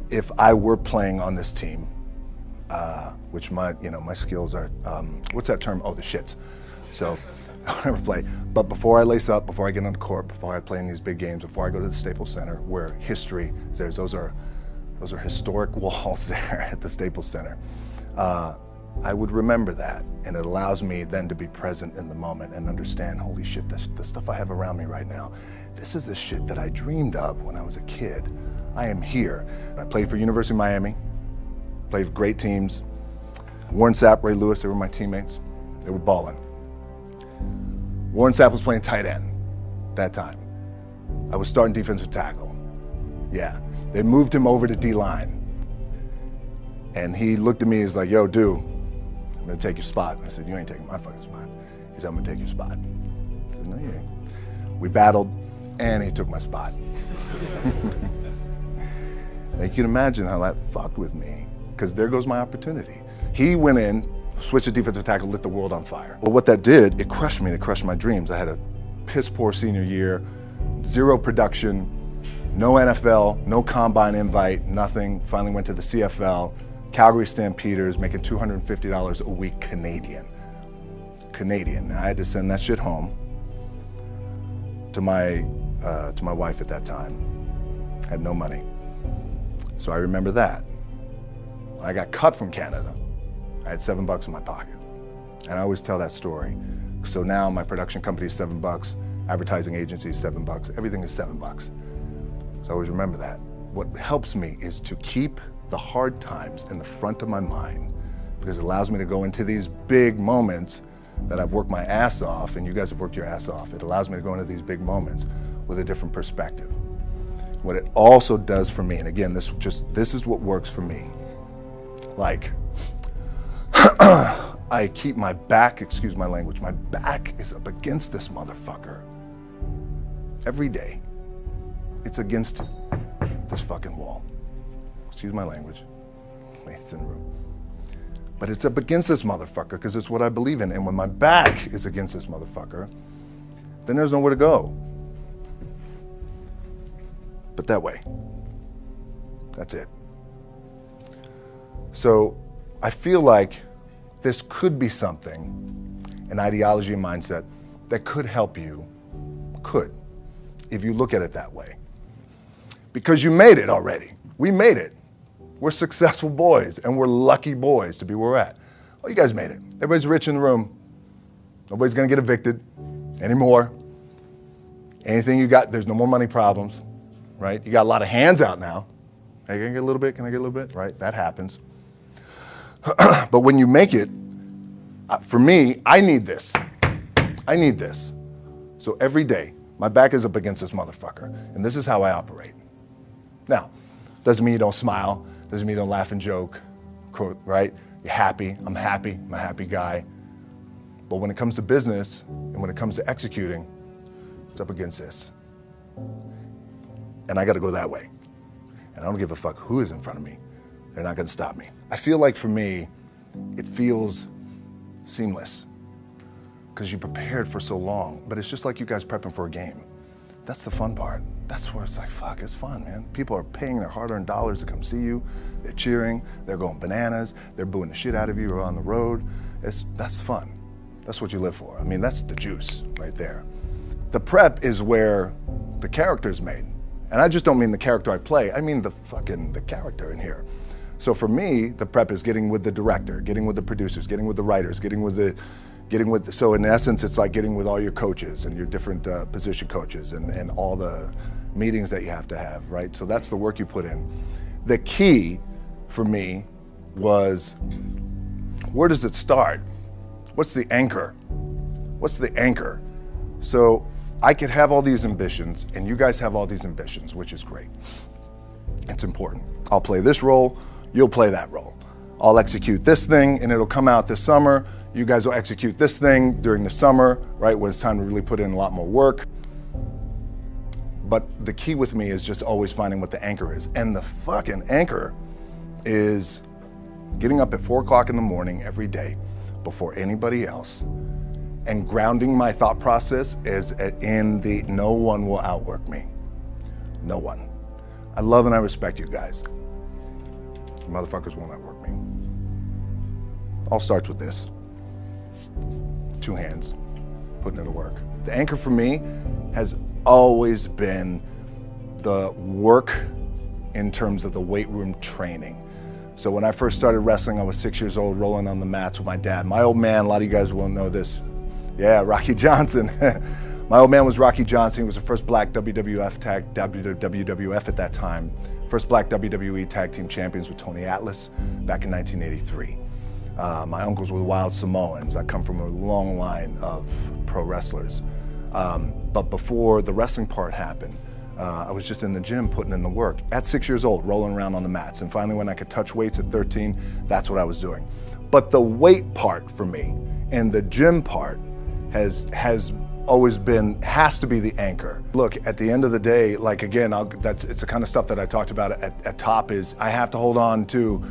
if I were playing on this team, which my skills are, what's that term? Oh, the shits. So I never play. But before I lace up, before I get on the court, before I play in these big games, before I go to the Staples Center, where history is there, those are historic walls there at the Staples Center. I would remember that, and it allows me then to be present in the moment and understand, holy shit, the stuff I have around me right now, this is the shit that I dreamed of when I was a kid. I am here. I played for University of Miami, played for great teams. Warren Sapp, Ray Lewis, they were my teammates. They were balling. Warren Sapp was playing tight end that time. I was starting defensive tackle. Yeah, they moved him over to D-line. And he looked at me, he's like, yo, dude, I'm gonna take your spot. I said, you ain't taking my fucking spot. He said, I'm gonna take your spot. I said, no, you ain't. We battled, and he took my spot. Now, you can imagine how that fucked with me, because there goes my opportunity. He went in, switched to defensive tackle, lit the world on fire. Well, what that did, it crushed me, it crushed my dreams. I had a piss poor senior year, zero production, no NFL, no combine invite, nothing. Finally went to the CFL. Calgary Stampeders, making $250 a week Canadian. Now, I had to send that shit home to my wife at that time. Had no money. So I remember that. When I got cut from Canada, I had $7 in my pocket. And I always tell that story. So now my production company is $7, advertising agency is $7, everything is $7. So I always remember that. What helps me is to keep the hard times in the front of my mind, because it allows me to go into these big moments that I've worked my ass off, and you guys have worked your ass off. It allows me to go into these big moments with a different perspective. What it also does for me, and again, this is what works for me. Like, I keep my back, excuse my language, my back is up against this motherfucker. Every day, it's against this fucking wall. Excuse my language, ladies in the room. But it's up against this motherfucker because it's what I believe in. And when my back is against this motherfucker, then there's nowhere to go. But that way, that's it. So I feel like this could be something, an ideology and mindset that could help you, if you look at it that way. Because you made it already. We made it. We're successful boys, and we're lucky boys to be where we're at. Oh, you guys made it. Everybody's rich in the room. Nobody's gonna get evicted anymore. Anything you got, there's no more money problems, right? You got a lot of hands out now. Hey, can I get a little bit? Can I get a little bit? Right, that happens. But when you make it, for me, I need this. I need this. So every day, my back is up against this motherfucker, and this is how I operate. Now, doesn't mean you don't smile, doesn't mean you don't laugh and joke, right? You're happy, I'm a happy guy. But when it comes to business, and when it comes to executing, it's up against this. And I gotta go that way. And I don't give a fuck who is in front of me. They're not gonna stop me. I feel like for me, it feels seamless because you prepared for so long, but it's just like you guys prepping for a game. That's the fun part. That's where it's like, fuck, it's fun, man. People are paying their hard-earned dollars to come see you. They're cheering, they're going bananas, they're booing the shit out of you or on the road. That's fun. That's what you live for. I mean, that's the juice right there. The prep is where the character's made. And I just don't mean the character I play, I mean the character in here. So for me, the prep is getting with the director, getting with the producers, getting with the writers, so in essence, it's like getting with all your coaches and your different position coaches and all the meetings that you have to have, right? So that's the work you put in. The key for me was, where does it start? What's the anchor? What's the anchor? So I could have all these ambitions and you guys have all these ambitions, which is great. It's important. I'll play this role, you'll play that role. I'll execute this thing and it'll come out this summer. You guys will execute this thing during the summer, right, when it's time to really put in a lot more work. But the key with me is just always finding what the anchor is. And the fucking anchor is getting up at 4 o'clock in the morning every day before anybody else and grounding my thought process is in the no one will outwork me. No one. I love and I respect you guys. You motherfuckers won't outwork me. All starts with this. 2 hands, putting in the work. The anchor for me has always been the work in terms of the weight room training. So when I first started wrestling, I was 6 years old, rolling on the mats with my dad. My old man, a lot of you guys won't know this. Yeah, Rocky Johnson. My old man was Rocky Johnson. He was the first black WWF at that time. First black WWE tag team champions with Tony Atlas back in 1983. My uncles were Wild Samoans. I come from a long line of pro wrestlers. But before the wrestling part happened, I was just in the gym putting in the work at 6 years old, rolling around on the mats. And finally, when I could touch weights at 13, that's what I was doing. But the weight part for me and the gym part has always been, has to be the anchor. Look, at the end of the day, like again, it's the kind of stuff that I talked about at top is I have to hold on to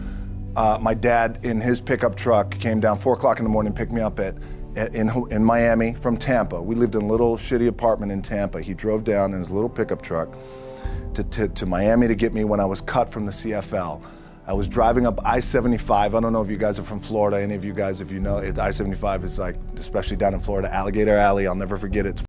my dad in his pickup truck came down 4 o'clock in the morning, picked me up in Miami from Tampa. We lived in a little shitty apartment in Tampa. He drove down in his little pickup truck to Miami to get me when I was cut from the CFL. I was driving up I-75. I don't know if you guys are from Florida, any of you guys, if you know, I-75 is like, especially down in Florida, Alligator Alley. I'll never forget it. It's